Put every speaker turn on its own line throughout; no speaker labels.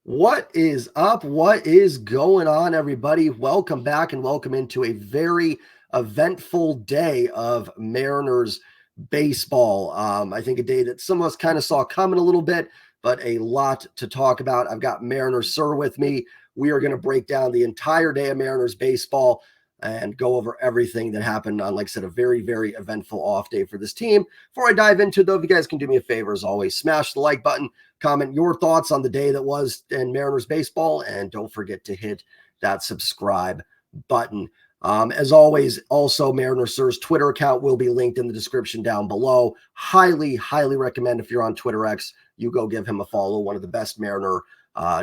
What is up? What is going on, everybody? Welcome back and welcome into a very eventful day of Mariners baseball. I think a day that some of us kind of saw coming a little bit, but a lot to talk about. I've got MarinersSUR with me. We are going to break down the entire day of Mariners baseball and go over everything that happened on, like I said, a very, very eventful off day for this team. Before I dive into it, though, if you guys can do me a favor, as always, smash the like button, comment your thoughts on the day that was in Mariners baseball, and don't forget to hit that subscribe button. As always, also MarinersSUR's Twitter account will be linked in the description down below. Highly, highly recommend if you're on Twitter X, you go give him a follow. One of the best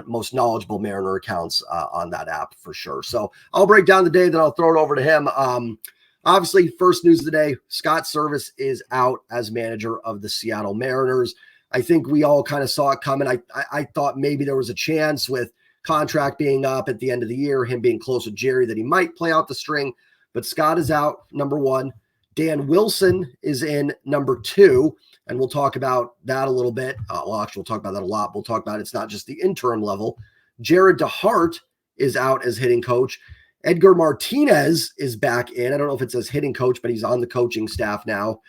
most knowledgeable Mariner accounts on that app for sure. So I'll break down the day, then I'll throw it over to him. Obviously, first news of the day, Scott Servais is out as manager of the Seattle Mariners. I think we all kind of saw it coming. I thought maybe there was a chance with contract being up at the end of the year, him being close with Jerry, that he might play out the string. But Scott is out, number one. Dan Wilson is in, number two. And we'll talk about that a little bit. Actually, we'll talk about that a lot. We'll talk about it's not just the interim level. Jared DeHart is out as hitting coach. Edgar Martinez is back in. I don't know if it says hitting coach, but he's on the coaching staff now.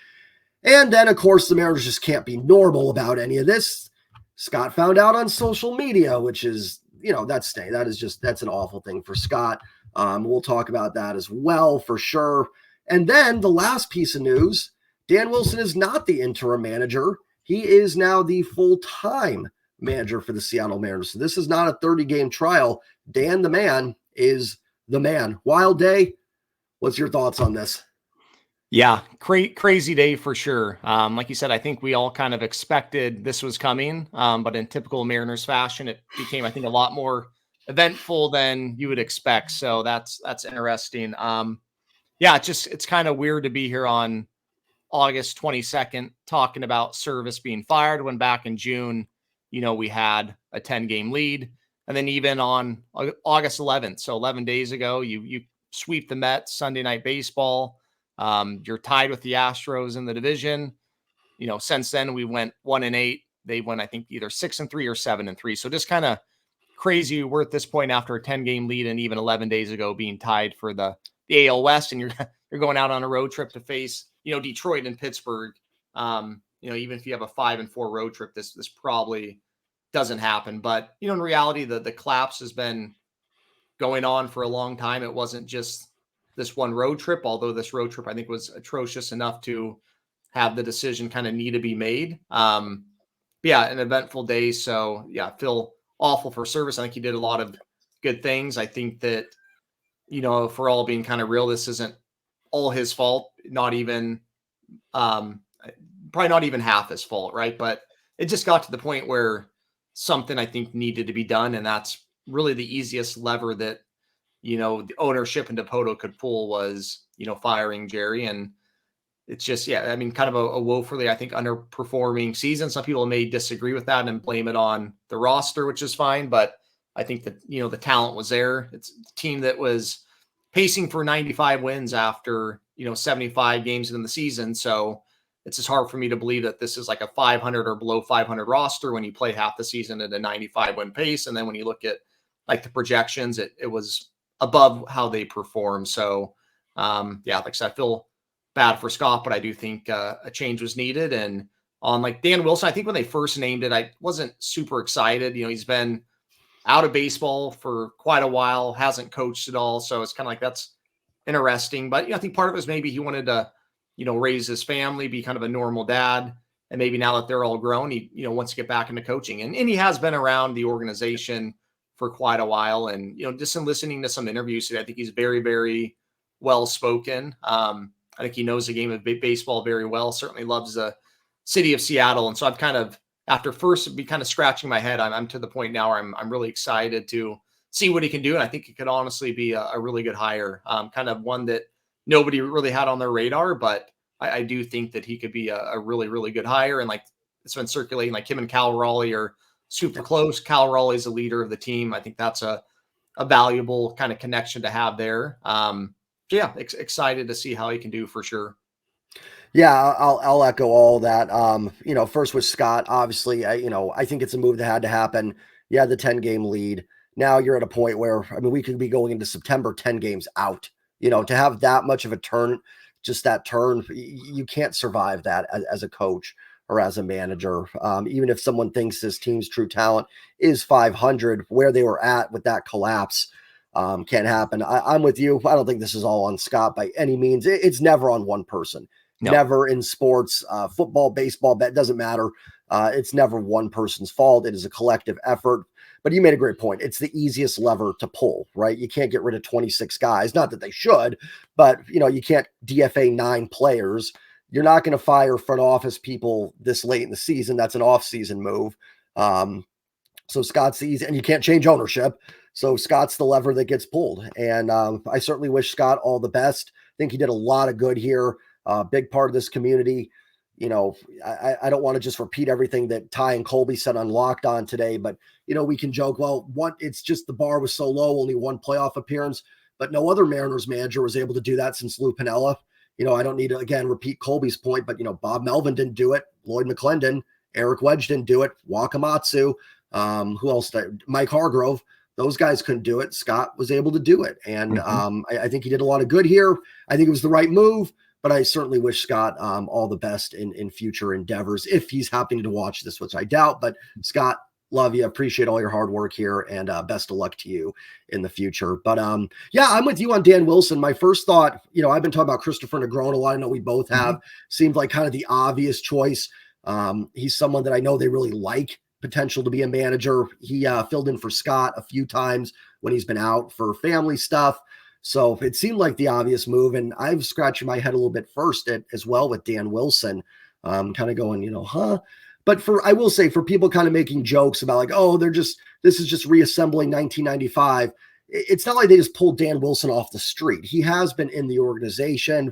And then, of course, the Mariners just can't be normal about any of this. Scott found out on social media, which is, that's an awful thing for Scott. We'll talk about that as well for sure. And then the last piece of news, Dan Wilson is not the interim manager. He is now the full-time manager for the Seattle Mariners. So this is not a 30-game trial. Dan the man is the man. Wild day. What's your thoughts on this?
Yeah, crazy day for sure. Like you said, I think we all kind of expected this was coming, but in typical Mariners fashion, it became, I think, a lot more eventful than you would expect. So that's interesting. It's kind of weird to be here on August 22nd, talking about Servais being fired, when back in June, we had a 10-game lead. And then even on August 11th, so 11 days ago, you sweep the Mets Sunday Night Baseball. You're tied with the Astros in the division. Since then we went 1-8. They went, I think, either 6-3 or 7-3. So just kind of crazy. We're at this point after a 10-game lead, and even 11 days ago being tied for the AL West, and you're going out on a road trip to face Detroit and Pittsburgh. Even if you have a 5-4 road trip, this probably doesn't happen. But in reality, the collapse has been going on for a long time. It wasn't just this one road trip, although this road trip I think was atrocious enough to have the decision kind of need to be made. An eventful day. So feel awful for Servais. I think he did a lot of good things. I think that if we're all being kind of real, this isn't all his fault, not even probably not even half his fault, right? But it just got to the point where something I think needed to be done, and that's really the easiest lever that the ownership and Dipoto could pull was firing Jerry. And it's just kind of a woefully, I think, underperforming season. Some people may disagree with that and blame it on the roster, which is fine, but I think that the talent was there. It's a team that was pacing for 95 wins after 75 games in the season. So it's just hard for me to believe that this is like a 500 or below 500 roster when you play half the season at a 95 win pace. And then when you look at like the projections, it was above how they perform. So like I said, I feel bad for Scott, but I do think a change was needed. And on like Dan Wilson, I think when they first named it, I wasn't super excited. He's been out of baseball for quite a while, hasn't coached at all. So it's kind of like, that's interesting. But I think part of it was maybe he wanted to, raise his family, be kind of a normal dad. And maybe now that they're all grown, he, wants to get back into coaching. And he has been around the organization for quite a while. And, just in listening to some interviews today, I think he's very, very well-spoken. I think he knows the game of baseball very well, certainly loves the city of Seattle. And so I've kind of, after first be kind of scratching my head, I'm to the point now where I'm really excited to see what he can do. And I think it could honestly be a really good hire, kind of one that nobody really had on their radar, but I do think that he could be a really, really good hire. And like it's been circulating, like him and Cal Raleigh are super close. Cal Raleigh is the leader of the team. I think that's a valuable kind of connection to have there. Excited to see how he can do for sure.
Yeah, I'll echo all that. First with Scott, obviously, I think it's a move that had to happen. You had the 10-game lead. Now you're at a point where, I mean, we could be going into September 10 games out. To have that much of a turn, just that turn, you can't survive that as a coach or as a manager. Even if someone thinks this team's true talent is 500, where they were at with that collapse can't happen. I'm with you. I don't think this is all on Scott by any means. It's never on one person.
No.
Never in sports, football, baseball, that doesn't matter. It's never one person's fault. It is a collective effort. But you made a great point. It's the easiest lever to pull, right? You can't get rid of 26 guys. Not that they should, but you can't DFA 9 players. You're not going to fire front office people this late in the season. That's an off-season move. So Scott's easy, and you can't change ownership. So Scott's the lever that gets pulled. And I certainly wish Scott all the best. I think he did a lot of good here. Big part of this community. I don't want to just repeat everything that Ty and Colby said on Locked On today, but we can joke, well, it's just the bar was so low, only one playoff appearance, but no other Mariners manager was able to do that since Lou Piniella. I don't need to, again, repeat Colby's point, but, Bob Melvin didn't do it. Lloyd McClendon, Eric Wedge didn't do it. Wakamatsu, who else? Mike Hargrove. Those guys couldn't do it. Scott was able to do it. And I think he did a lot of good here. I think it was the right move, but I certainly wish Scott all the best in future endeavors, if he's happening to watch this, which I doubt. But Scott, love you. Appreciate all your hard work here, and best of luck to you in the future. But yeah, I'm with you on Dan Wilson. My first thought, I've been talking about Christopher Negron a lot. I know we both have. Seemed like kind of the obvious choice. He's someone that I know they really like, potential to be a manager. He filled in for Scott a few times when he's been out for family stuff. So it seemed like the obvious move. And I've scratched my head a little bit first as well with Dan Wilson, kind of going, huh? But I will say, for people kind of making jokes about like, oh, this is just reassembling 1995. It's not like they just pulled Dan Wilson off the street. He has been in the organization.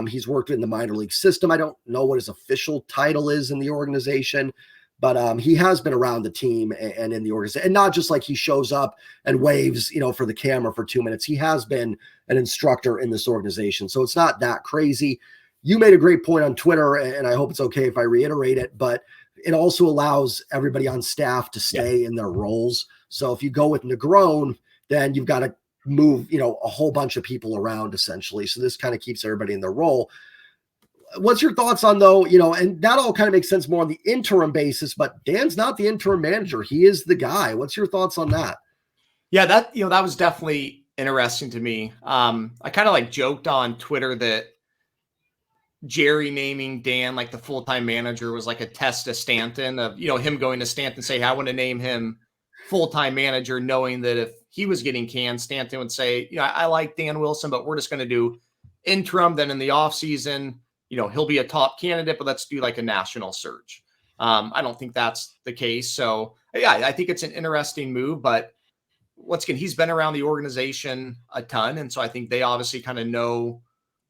He's worked in the minor league system. I don't know what his official title is in the organization, but he has been around the team and in the organization, and not just like he shows up and waves, for the camera for 2 minutes. He has been an instructor in this organization. So it's not that crazy. You made a great point on Twitter, and I hope it's okay if I reiterate it, but it also allows everybody on staff to stay in their roles. So if you go with Negron, then you've got to move, a whole bunch of people around essentially. So this kind of keeps everybody in their role. What's your thoughts on, though, and that all kind of makes sense more on the interim basis, but Dan's not the interim manager. He is the guy. What's your thoughts on that?
Yeah, that was definitely interesting to me. I kind of like joked on Twitter that Jerry naming Dan like the full-time manager was like a test to Stanton of, him going to Stanton and say, I want to name him full-time manager, knowing that if he was getting canned, Stanton would say, I like Dan Wilson, but we're just going to do interim. Then in the off season, he'll be a top candidate, but let's do like a national search. I don't think that's the case. So yeah, I think it's an interesting move, but once again, he's been around the organization a ton. And so I think they obviously kind of know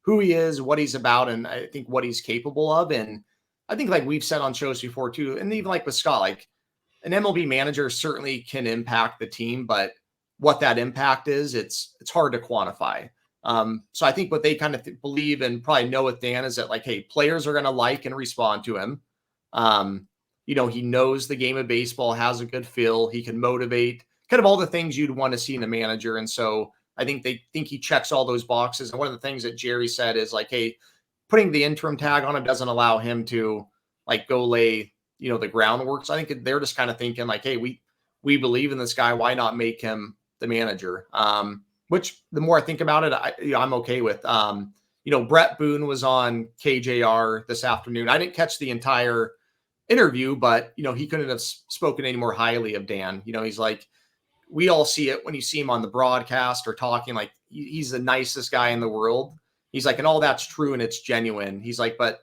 who he is, what he's about, and I think what he's capable of. And I think like we've said on shows before too, and even like with Scott, like an MLB manager certainly can impact the team, but what that impact is, it's hard to quantify. So I think what they kind of believe and probably know with Dan is that like, hey, players are going to like and respond to him. He knows the game of baseball, has a good feel. He can motivate, kind of all the things you'd want to see in a manager. And so I think they think he checks all those boxes. And one of the things that Jerry said is like, hey, putting the interim tag on him doesn't allow him to like go lay, the groundwork. So I think they're just kind of thinking like, hey, we believe in this guy. Why not make him the manager? Which the more I think about it, I'm okay with. Brett Boone was on KJR this afternoon. I didn't catch the entire interview, but, he couldn't have spoken any more highly of Dan. He's like, we all see it when you see him on the broadcast or talking, like he's the nicest guy in the world. He's like, and all that's true and it's genuine. He's like, but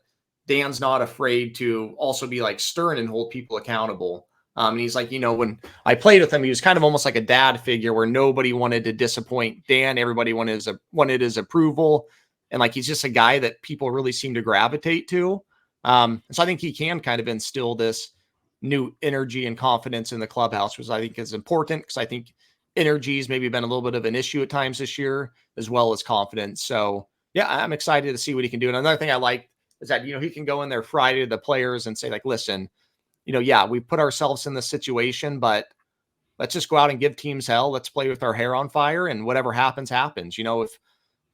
Dan's not afraid to also be like stern and hold people accountable. And he's like, when I played with him, he was kind of almost like a dad figure where nobody wanted to disappoint Dan. Everybody wanted his approval. And like, he's just a guy that people really seem to gravitate to. So I think he can kind of instill this new energy and confidence in the clubhouse, which I think is important because I think energy has maybe been a little bit of an issue at times this year, as well as confidence. So yeah, I'm excited to see what he can do. And another thing I like is that, he can go in there Friday to the players and say like, listen, yeah, we put ourselves in this situation, but let's just go out and give teams hell. Let's play with our hair on fire, and whatever happens, happens. If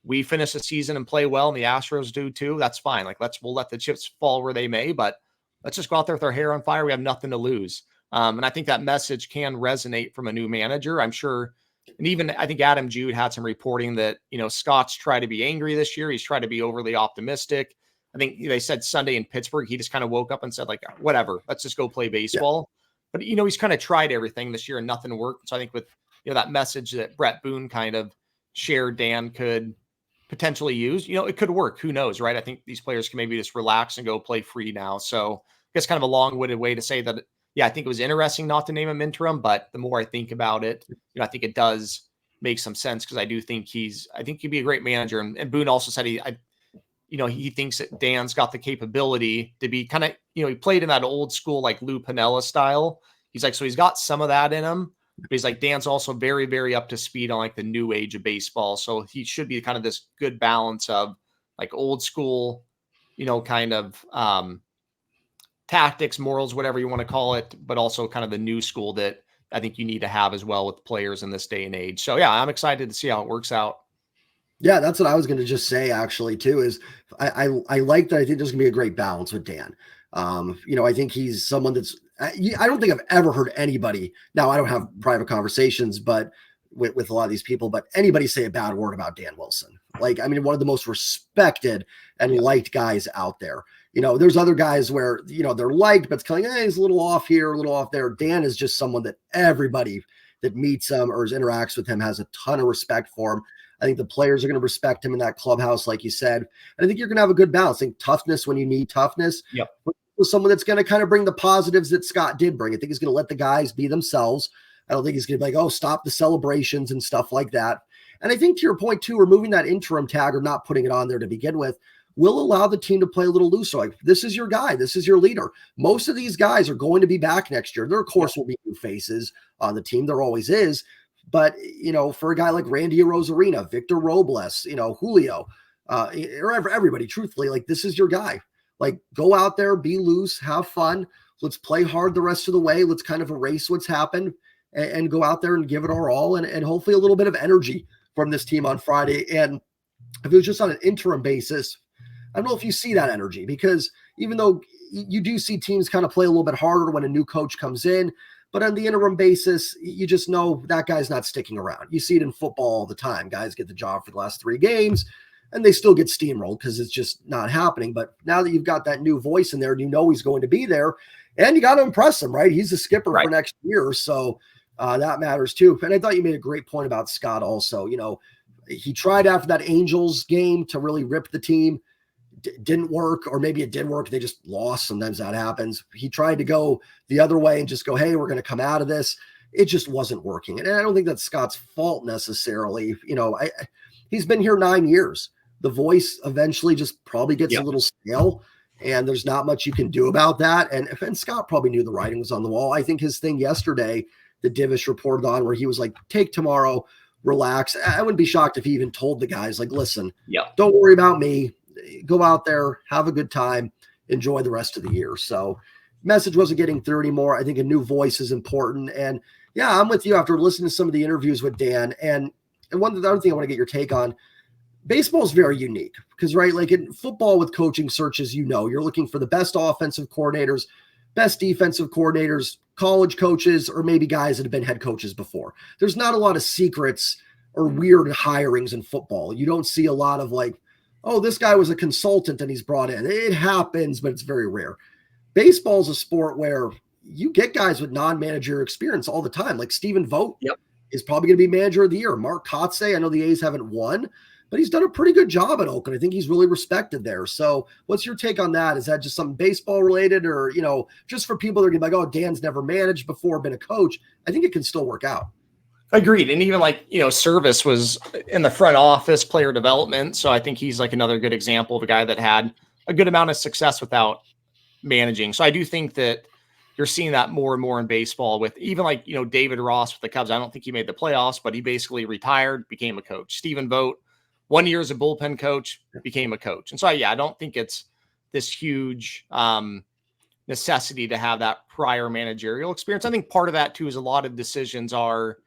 we finish the season and play well and the Astros do too, that's fine. Like we'll let the chips fall where they may, but let's just go out there with our hair on fire. We have nothing to lose. And I think that message can resonate from a new manager, I'm sure. And even I think Adam Jude had some reporting that, Scott's tried to be angry this year. He's tried to be overly optimistic. I think they said Sunday in Pittsburgh, he just kind of woke up and said, like, whatever, let's just go play baseball. Yeah. But, he's kind of tried everything this year and nothing worked. So I think with, that message that Brett Boone kind of shared, Dan could potentially use, it could work. Who knows, right? I think these players can maybe just relax and go play free now. So I guess kind of a long-winded way to say that, yeah, I think it was interesting not to name him interim, but the more I think about it, I think it does make some sense because I think he'd be a great manager. And Boone also said he thinks that Dan's got the capability to be kind of, he played in that old school, like Lou Piniella style. He's like, so he's got some of that in him, but he's like, Dan's also very, very up to speed on like the new age of baseball. So he should be kind of this good balance of like old school, kind of tactics, morals, whatever you want to call it, but also kind of the new school that I think you need to have as well with players in this day and age. So yeah, I'm excited to see how it works out.
Yeah, that's what I was going to just say actually too, is I like that. I think there's gonna be a great balance with Dan. I think he's someone that's, I don't think I've ever heard anybody, now I don't have private conversations, but with a lot of these people, but anybody say a bad word about Dan Wilson. Like, I mean, one of the most respected and liked guys out there. There's other guys where, they're liked, but it's kind of like, he's a little off here, a little off there. Dan is just someone that everybody that meets him or interacts with him has a ton of respect for him. I think the players are going to respect him in that clubhouse, like you said. And I think you're going to have a good balance. I think toughness when you need toughness.
Yep.
With someone that's going to kind of bring the positives that Scott did bring. I think he's going to let the guys be themselves. I don't think he's going to be like, oh, stop the celebrations and stuff like that. And I think to your point too, removing that interim tag or not putting it on there to begin with will allow the team to play a little looser. Like, this is your guy. This is your leader. Most of these guys are going to be back next year. There, of course, will be new faces on the team. There always is. But, for a guy like Randy Rosarina, Victor Robles, Julio, or everybody, truthfully, like, this is your guy. Like, go out there, be loose, have fun. Let's play hard the rest of the way. Let's kind of erase what's happened and go out there and give it our all and hopefully a little bit of energy from this team on Friday. And if it was just on an interim basis, I don't know if you see that energy, because even though you do see teams kind of play a little bit harder when a new coach comes in, but on the interim basis, you just know that guy's not sticking around. You see it in football all the time. Guys get the job for the last 3 games, and they still get steamrolled because it's just not happening. But now that you've got that new voice in there, and he's going to be there, and you got to impress him, right? He's the skipper for next year, so that matters too. And I thought you made a great point about Scott also. He tried after that Angels game to really rip the team. Didn't work, or maybe it did work. They just lost. Sometimes that happens. He tried to go the other way and just go, hey, we're going to come out of this. It just wasn't working. And I don't think that's Scott's fault necessarily. He's been here 9 years. The voice eventually just probably gets a little stale, and there's not much you can do about that. And Scott probably knew the writing was on the wall. I think his thing yesterday, the Divish reported on, where he was like, take tomorrow, relax. I wouldn't be shocked if he even told the guys, like, listen, don't worry about me. Go out there, have a good time, enjoy the rest of the year. So message wasn't getting through anymore. I think a new voice is important. And yeah, I'm with you after listening to some of the interviews with Dan. And the other thing I want to get your take on, baseball is very unique because, right, like in football with coaching searches, you're looking for the best offensive coordinators, best defensive coordinators, college coaches, or maybe guys that have been head coaches before. There's not a lot of secrets or weird hirings in football. You don't see a lot of like, oh, this guy was a consultant and he's brought in. It happens, but it's very rare. Baseball is a sport where you get guys with non-managerial experience all the time. Like Stephen Vogt is probably going to be manager of the year. Mark Kotze, I know the A's haven't won, but he's done a pretty good job at Oakland. I think he's really respected there. So what's your take on that? Is that just something baseball related, or, just for people that are going to be like, oh, Dan's never managed before, been a coach? I think it can still work out.
Agreed. And even like, Servais was in the front office, player development. So I think he's like another good example of a guy that had a good amount of success without managing. So I do think that you're seeing that more and more in baseball with even like, David Ross with the Cubs. I don't think he made the playoffs, but he basically retired, became a coach. Stephen Vogt, 1 year as a bullpen coach, became a coach. And so, I don't think it's this huge, necessity to have that prior managerial experience. I think part of that too is a lot of decisions are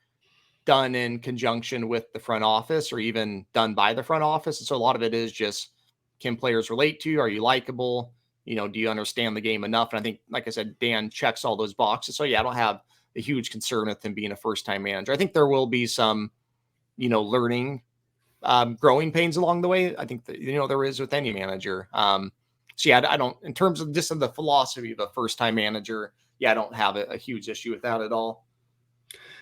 done in conjunction with the front office or even done by the front office. And so a lot of it is just, can players relate to you? Are you likable? Do you understand the game enough? And I think, like I said, Dan checks all those boxes. So yeah, I don't have a huge concern with him being a first-time manager. I think there will be some, learning, growing pains along the way. I think that, there is with any manager. So yeah, I don't, in terms of just of the philosophy of a first-time manager, yeah, I don't have a huge issue with that at all.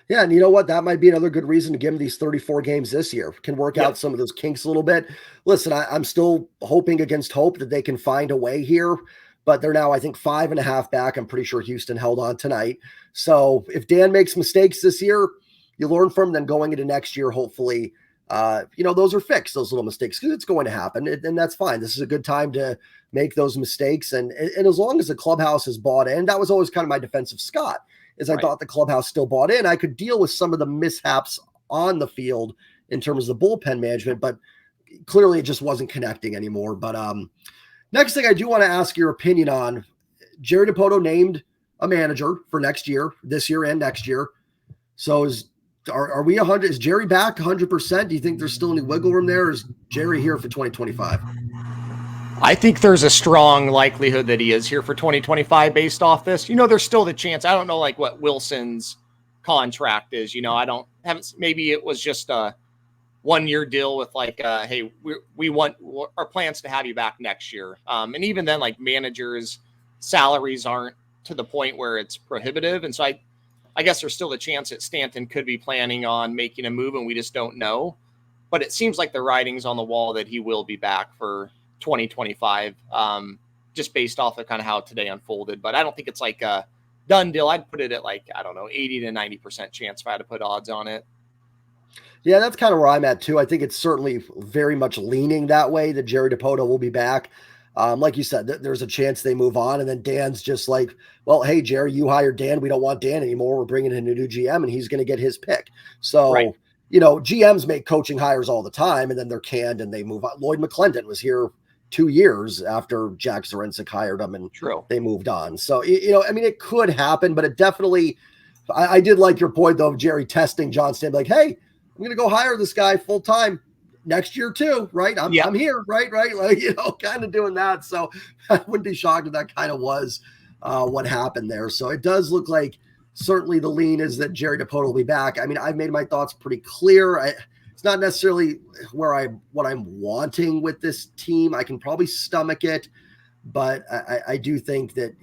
Yeah, and you know what? That might be another good reason to give him these 34 games this year. Can work out some of those kinks a little bit. Listen, I'm still hoping against hope that they can find a way here, but they're now, I think, 5.5 back. I'm pretty sure Houston held on tonight. So if Dan makes mistakes this year, you learn from them. Then going into next year, hopefully, those are fixed, those little mistakes, because it's going to happen, and that's fine. This is a good time to make those mistakes. And as long as the clubhouse is bought in, that was always kind of my defense of Scott. I thought the clubhouse still bought in. I could deal with some of the mishaps on the field in terms of the bullpen management, but clearly it just wasn't connecting anymore. But next thing I do want to ask your opinion on, Jerry Dipoto named a manager for next year, this year and next year. So are we 100? Is Jerry back 100%? Do you think there's still any wiggle room there? Or is Jerry here for 2025?
I think there's a strong likelihood that he is here for 2025 based off this. There's still the chance. I don't know like what Wilson's contract is. Maybe it was just a 1-year deal with like, hey, we want our plans to have you back next year. And even then, like managers' salaries aren't to the point where it's prohibitive. And so I guess there's still the chance that Stanton could be planning on making a move and we just don't know. But it seems like the writing's on the wall that he will be back for 2025, just based off of kind of how today unfolded. But I don't think it's like a done deal. I'd put it at like, I don't know, 80 to 90% chance if I had to put odds on it.
Yeah, that's kind of where I'm at too. I think it's certainly very much leaning that way that Jerry Dipoto will be back. Like you said, there's a chance they move on, and then Dan's just like, well, hey, Jerry, you hired Dan. We don't want Dan anymore. We're bringing in a new GM, and he's going to get his pick. So,
right.
GMs make coaching hires all the time, and then they're canned and they move on. Lloyd McClendon was here 2 years after Jack Zarinsek hired him, and they moved on. So, it could happen, but it definitely, I did like your point though of Jerry testing John Stanton, like, hey, I'm going to go hire this guy full time next year too, right? I'm here, right? Like, kind of doing that. So I wouldn't be shocked if that kind of was what happened there. So it does look like certainly the lean is that Jerry Dipoto will be back. I mean, I've made my thoughts pretty clear. It's not necessarily what I'm wanting with this team. I can probably stomach it, but I do think that,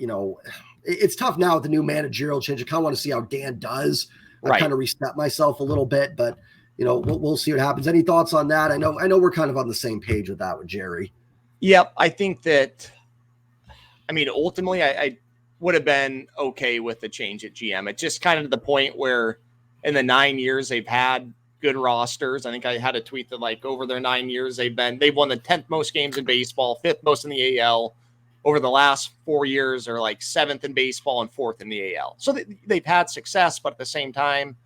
it's tough now with the new managerial change. I kind of want to see how Dan does. I kind of reset myself a little bit, but we'll see what happens. Any thoughts on that? I know we're kind of on the same page with that with Jerry.
Yep. I think that, ultimately I would have been okay with the change at GM. It's just kind of to the point where in the 9 years they've had good rosters. I think I had a tweet that like over their 9 years, they've won the 10th most games in baseball, 5th most in the AL. Over the last 4 years are like 7th in baseball and 4th in the AL. So they've had success, but at the same time,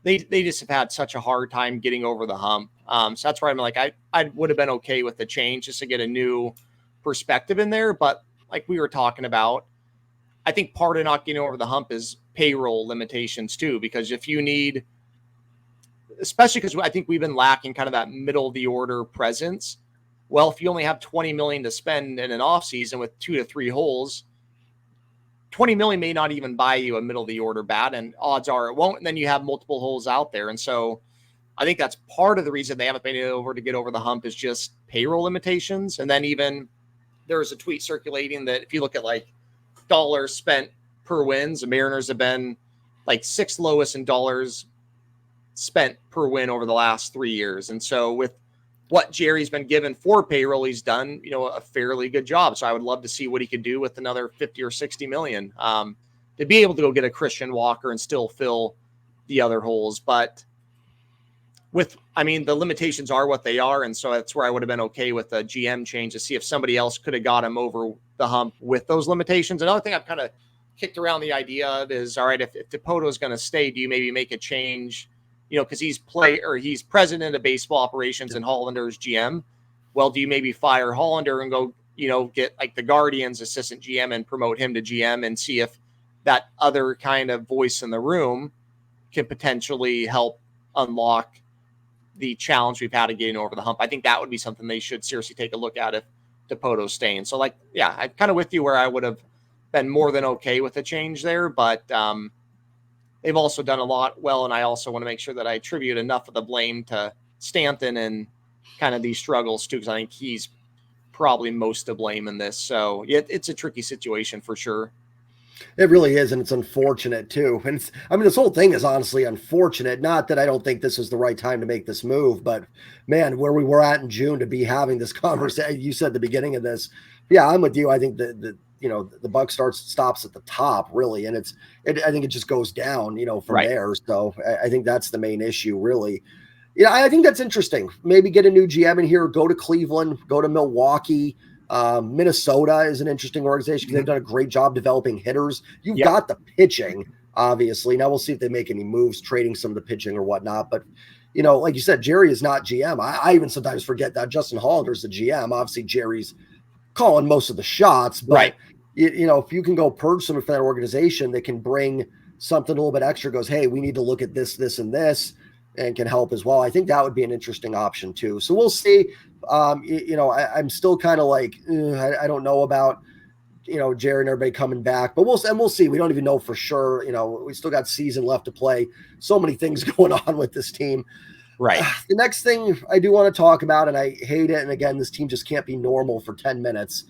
they just have had such a hard time getting over the hump. So that's why I'm like, I would have been okay with the change just to get a new perspective in there. But like we were talking about, I think part of not getting over the hump is payroll limitations too, because if you need, especially because I think we've been lacking kind of that middle of the order presence. Well, if you only have 20 million to spend in an off season with 2 to 3 holes, 20 million may not even buy you a middle of the order bat, and odds are it won't. And then you have multiple holes out there. And so I think that's part of the reason they haven't been able to get over the hump is just payroll limitations. And then even there's a tweet circulating that if you look at like dollars spent per wins, the Mariners have been like 6th lowest in dollars spent per win over the last 3 years. And so with what Jerry's been given for payroll, he's done, a fairly good job. So I would love to see what he could do with another 50 or 60 million to be able to go get a Christian Walker and still fill the other holes. But the limitations are what they are. And so that's where I would have been okay with a GM change to see if somebody else could have got him over the hump with those limitations. Another thing I've kind of kicked around the idea of is, all right, if Dipoto is going to stay, do you maybe make a change? Because he's president of baseball operations and Hollander's GM. Well, do you maybe fire Hollander and go get like the Guardians assistant GM and promote him to GM and see if that other kind of voice in the room can potentially help unlock the challenge we've had of getting over the hump. I think that would be something they should seriously take a look at if Dipoto's staying. So I'm kind of with you where I would have been more than okay with a change there, but they've also done a lot well. And I also want to make sure that I attribute enough of the blame to Stanton and kind of these struggles too, because I think he's probably most to blame in this. So it's a tricky situation for sure.
It really is, and it's unfortunate too. And this whole thing is honestly unfortunate. Not that I don't think this is the right time to make this move, but man, where we were at in June to be having this conversation. You said at the beginning of this, yeah, I'm with you. I think that the buck stops at the top really, and I think it just goes down, from there. So I think that's the main issue, really. I think that's interesting. Maybe get a new GM in here, go to Cleveland, go to Milwaukee. Minnesota is an interesting organization because they've done a great job developing hitters. You've got the pitching, obviously. Now we'll see if they make any moves, trading some of the pitching or whatnot. But, like you said, Jerry is not GM. I even sometimes forget that Justin Hollander's the GM. Obviously, Jerry's calling most of the shots. But, if you can go purge someone for that organization that can bring something a little bit extra, goes, hey, we need to look at this, this, and this, and can help as well. I think that would be an interesting option too. So we'll see. I'm still kind of like, I don't know about, Jerry and everybody coming back, but we'll see. We don't even know for sure. We still got season left to play. So many things going on with this team.
Right.
The next thing I do want to talk about, and I hate it, and again, this team just can't be normal for 10 minutes,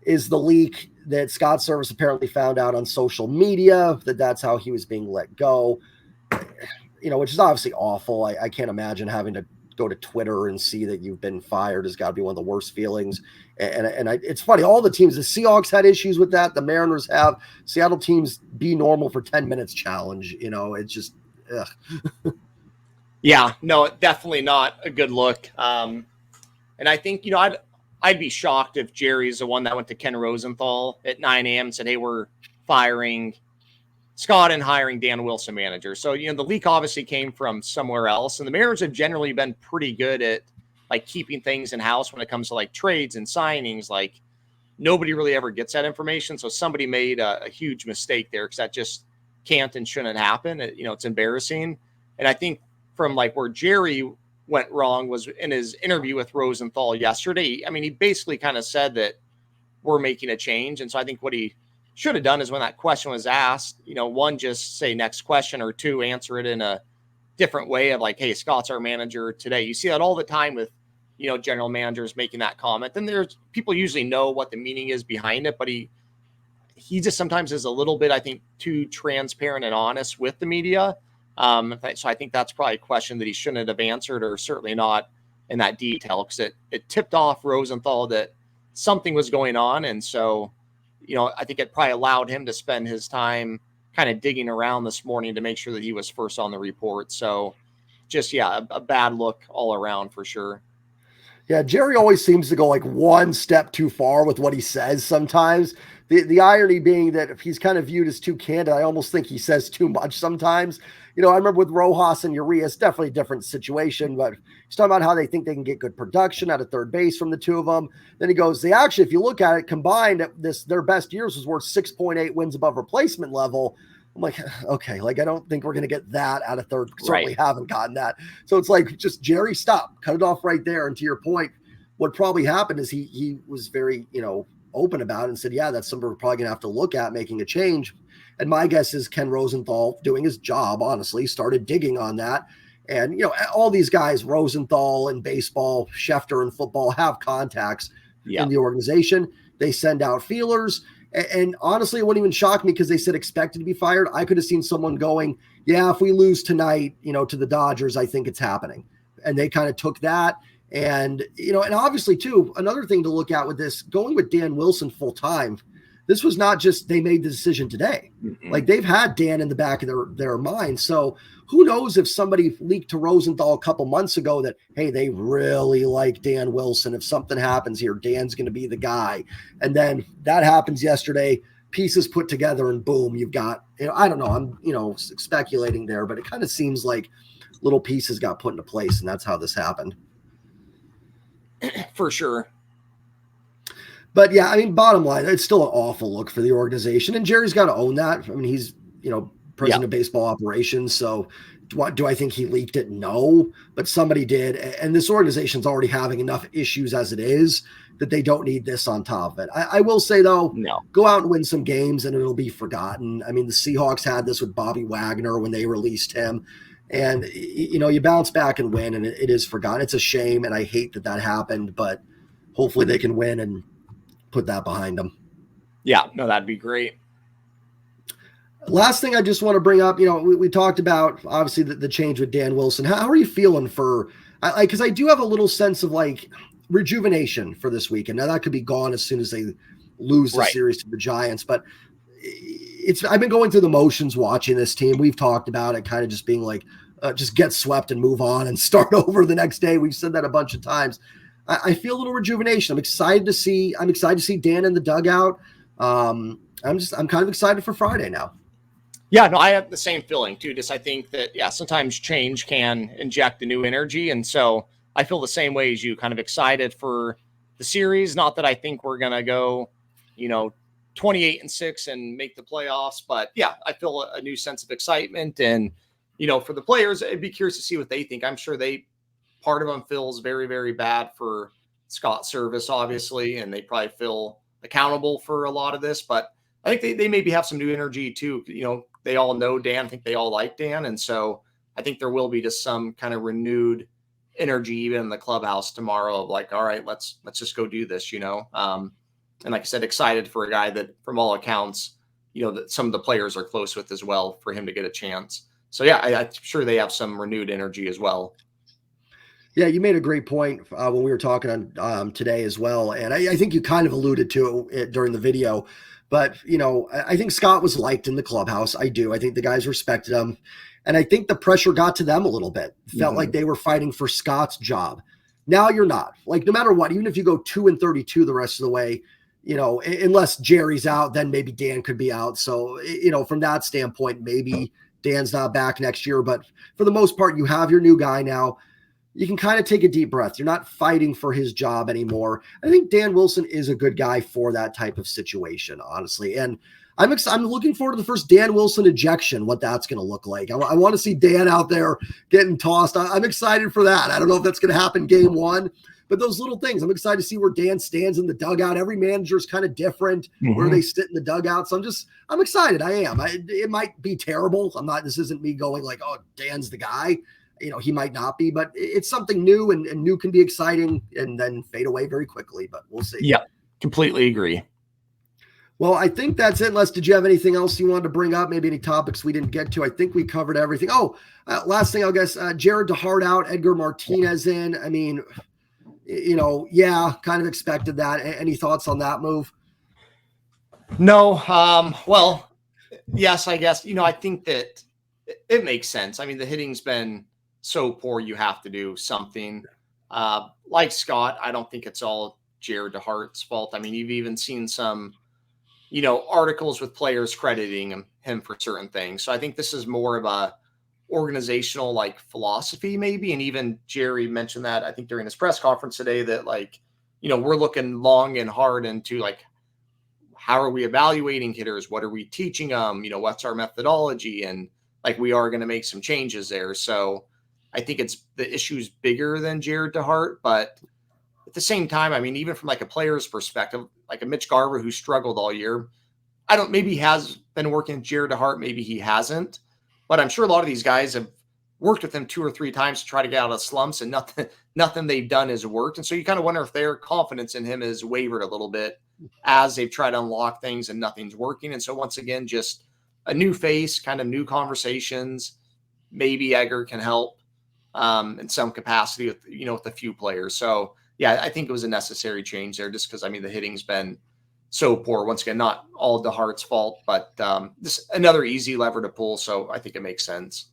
is the leak that Scott Servais apparently found out on social media that's how he was being let go. Which is obviously awful. I can't imagine having to go to Twitter and see that you've been fired has got to be one of the worst feelings. It's funny. All the teams, the Seahawks had issues with that. The Mariners have. Seattle teams be normal for 10 minutes challenge. It's just, ugh.
Yeah, no, definitely not a good look. And I think, I'd be shocked if Jerry's the one that went to Ken Rosenthal at 9 a.m. and said, hey, we're firing Scott and hiring Dan Wilson manager. So, the leak obviously came from somewhere else. And the Mariners have generally been pretty good at keeping things in house when it comes to trades and signings. Nobody really ever gets that information. So somebody made a huge mistake there because that just can't and shouldn't happen. It's embarrassing. And I think from where Jerry went wrong was in his interview with Rosenthal yesterday. He basically kind of said that we're making a change. And so I think what he should have done is when that question was asked, one, just say next question, or two, answer it in a different way of hey, Scott's our manager today. You see that all the time with, general managers making that comment. And there's people usually know what the meaning is behind it, but he just sometimes is a little bit, I think, too transparent and honest with the media. So I think that's probably a question that he shouldn't have answered, or certainly not in that detail, because it tipped off Rosenthal that something was going on. And so, I think it probably allowed him to spend his time kind of digging around this morning to make sure that he was first on the report. So just, a bad look all around for sure.
Yeah, Jerry always seems to go one step too far with what he says sometimes. The irony being that if he's kind of viewed as too candid, I almost think he says too much sometimes. I remember with Rojas and Urias, definitely a different situation, but he's talking about how they think they can get good production out of third base from the two of them. Then he goes, they actually, if you look at it combined, their best years was worth 6.8 wins above replacement level. I'm like, okay, I don't think we're going to get that out of third. Certainly haven't gotten that. So it's just Jerry, stop, cut it off right there. And to your point, what probably happened is he was very, open about it and said, yeah, that's something we're probably going to have to look at making a change. And my guess is Ken Rosenthal, doing his job, honestly, started digging on that. And, all these guys, Rosenthal in baseball, Schefter in football, have contacts in the organization. They send out feelers. And honestly, it wouldn't even shock me because they said expected to be fired. I could have seen someone going, yeah, if we lose tonight, to the Dodgers, I think it's happening. And they kind of took that. And, and obviously, too, another thing to look at with this, going with Dan Wilson full time, this was not just they made the decision today. Mm-hmm. They've had Dan in the back of their mind. So who knows if somebody leaked to Rosenthal a couple months ago that, hey, they really like Dan Wilson. If something happens here, Dan's going to be the guy. And then that happens yesterday, pieces put together, and boom, you've got, I don't know, I'm, speculating there, but it kind of seems like little pieces got put into place, and that's how this happened.
For sure.
But yeah, I mean, bottom line, it's still an awful look for the organization, and Jerry's got to own that. I mean, he's
Yeah.
president of baseball operations, so do I think he leaked it? No, but somebody did, and this organization's already having enough issues as it is that they don't need this on top of it. I will say though,
No.
go out and win some games, and it'll be forgotten. I mean, the Seahawks had this with Bobby Wagner when they released him. And you bounce back and win, and it is forgotten. It's a shame, and I hate that that happened. But hopefully, they can win and put that behind them.
Yeah, no, that'd be great.
Last thing I just want to bring up, we talked about obviously the change with Dan Wilson. How are you feeling for? Because I do have a little sense of like rejuvenation for this weekend. Now that could be gone as soon as they lose the series to the Giants, but I've been going through the motions watching this team. We've talked about it, kind of just being like, just get swept and move on and start over the next day. We've said that a bunch of times. I feel a little rejuvenation. I'm excited to see Dan in the dugout. I'm kind of excited for Friday now.
Yeah, no, I have the same feeling too. Just I think that sometimes change can inject a new energy, and so I feel the same way as you. Kind of excited for the series. Not that I think we're gonna go, 28-6 and make the playoffs, but yeah, I feel a new sense of excitement. And for the players, I'd be curious to see what they think. I'm sure part of them feels very, very bad for Scott Servais, obviously, and they probably feel accountable for a lot of this. But I think they maybe have some new energy too. They all know Dan. I think they all like Dan. And so I think there will be just some kind of renewed energy even in the clubhouse tomorrow of like, all right, let's just go do this, and like I said, excited for a guy that from all accounts, that some of the players are close with as well for him to get a chance. So yeah, I'm sure they have some renewed energy as well.
Yeah, you made a great point when we were talking on today as well. And I think you kind of alluded to it during the video. But, I think Scott was liked in the clubhouse. I do. I think the guys respected him. And I think the pressure got to them a little bit. Felt like they were fighting for Scott's job. Now you're not. Like, no matter what, even if you go 2-32 the rest of the way, unless Jerry's out, then maybe Dan could be out. So, from that standpoint, maybe Dan's not back next year. But for the most part, you have your new guy now. You can kind of take a deep breath. You're not fighting for his job anymore. I think Dan Wilson is a good guy for that type of situation, honestly. And I'm looking forward to the first Dan Wilson ejection, what that's going to look like. I want to see Dan out there getting tossed. I'm excited for that. I don't know if that's going to happen game one, but those little things, I'm excited to see where Dan stands in the dugout. Every manager is kind of different where they sit in the dugout. So I'm excited. I am. It might be terrible. This isn't me going like, oh, Dan's the guy. He might not be, but it's something new, and new can be exciting and then fade away very quickly, but we'll see.
Yeah, completely agree.
Well, I think that's it. Les, did you have anything else you wanted to bring up? Maybe any topics we didn't get to? I think we covered everything. Oh, last thing, I guess, Jared DeHart out, Edgar Martinez in. I mean, kind of expected that. Any thoughts on that move?
No. Well, yes, I guess, I think that it makes sense. I mean, the hitting's been so poor, you have to do something. Like Scott, I don't think it's all Jared DeHart's fault. I mean, you've even seen some, articles with players crediting him for certain things. So I think this is more of a organizational like philosophy maybe. And even Jerry mentioned that, I think during his press conference today, that like, we're looking long and hard into like, how are we evaluating hitters? What are we teaching them? What's our methodology? And like, we are going to make some changes there. So I think the issue's bigger than Jared DeHart, but at the same time, I mean, even from like a player's perspective, like a Mitch Garver who struggled all year, maybe he has been working with Jared DeHart, maybe he hasn't, but I'm sure a lot of these guys have worked with him 2 or 3 times to try to get out of slumps, and nothing they've done has worked. And so you kind of wonder if their confidence in him has wavered a little bit as they've tried to unlock things and nothing's working. And so once again, just a new face, kind of new conversations. Maybe Edgar can help in some capacity with, with a few players. So yeah, I think it was a necessary change there just because, I mean, the hitting's been so poor. Once again, not all DeHart's fault, but this another easy lever to pull. So I think it makes sense.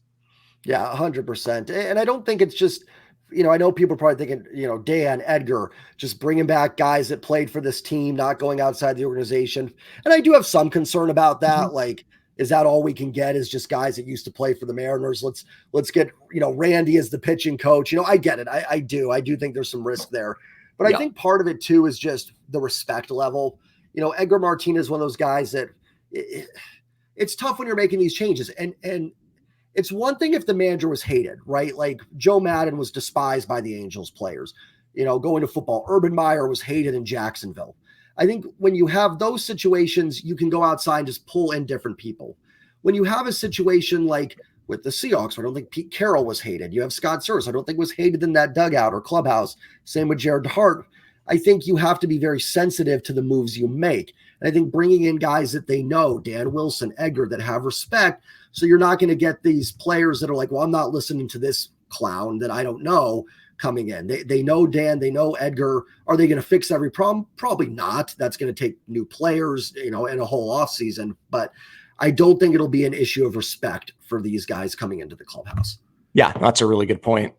Yeah, 100%. And I don't think it's just, I know people are probably thinking, Dan, Edgar, just bringing back guys that played for this team, not going outside the organization. And I do have some concern about that. Like, is that all we can get is just guys that used to play for the Mariners? Let's get, Randy as the pitching coach. I get it. I do think there's some risk there. But I think part of it too is just the respect level. You know, Edgar Martinez is one of those guys that it's tough when you're making these changes. And it's one thing if the manager was hated, right? Like Joe Madden was despised by the Angels players, you know, going to football. Urban Meyer was hated in Jacksonville. I think when you have those situations, you can go outside and just pull in different people. When you have a situation like with the Seahawks, I don't think Pete Carroll was hated. You have Scott Servais, I don't think was hated in that dugout or clubhouse. Same with Jared Hart. I think you have to be very sensitive to the moves you make. And I think bringing in guys that they know, Dan Wilson, Edgar, that have respect, so you're not going to get these players that are like, well, I'm not listening to this clown that I don't know coming in. They know Dan, they know Edgar. Are they going to fix every problem? Probably not. That's going to take new players, you know, and a whole offseason. But I don't think it'll be an issue of respect for these guys coming into the clubhouse.
Yeah, that's a really good point.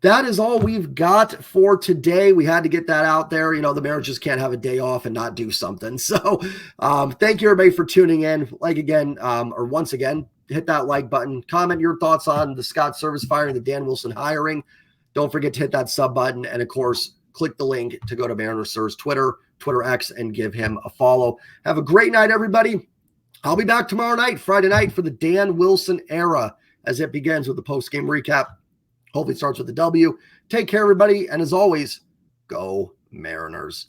That is all we've got for today. We had to get that out there. You know, the Mariners just can't have a day off and not do something. So thank you, everybody, for tuning in. Once again, hit that like button. Comment your thoughts on the Scott Servais firing, the Dan Wilson hiring. Don't forget to hit that sub button. And, of course, click the link to go to MarinersSUR's Twitter X, and give him a follow. Have a great night, everybody. I'll be back tomorrow night, Friday night, for the Dan Wilson era as it begins with the post-game recap. Hopefully it starts with a W. Take care, everybody. And as always, go Mariners.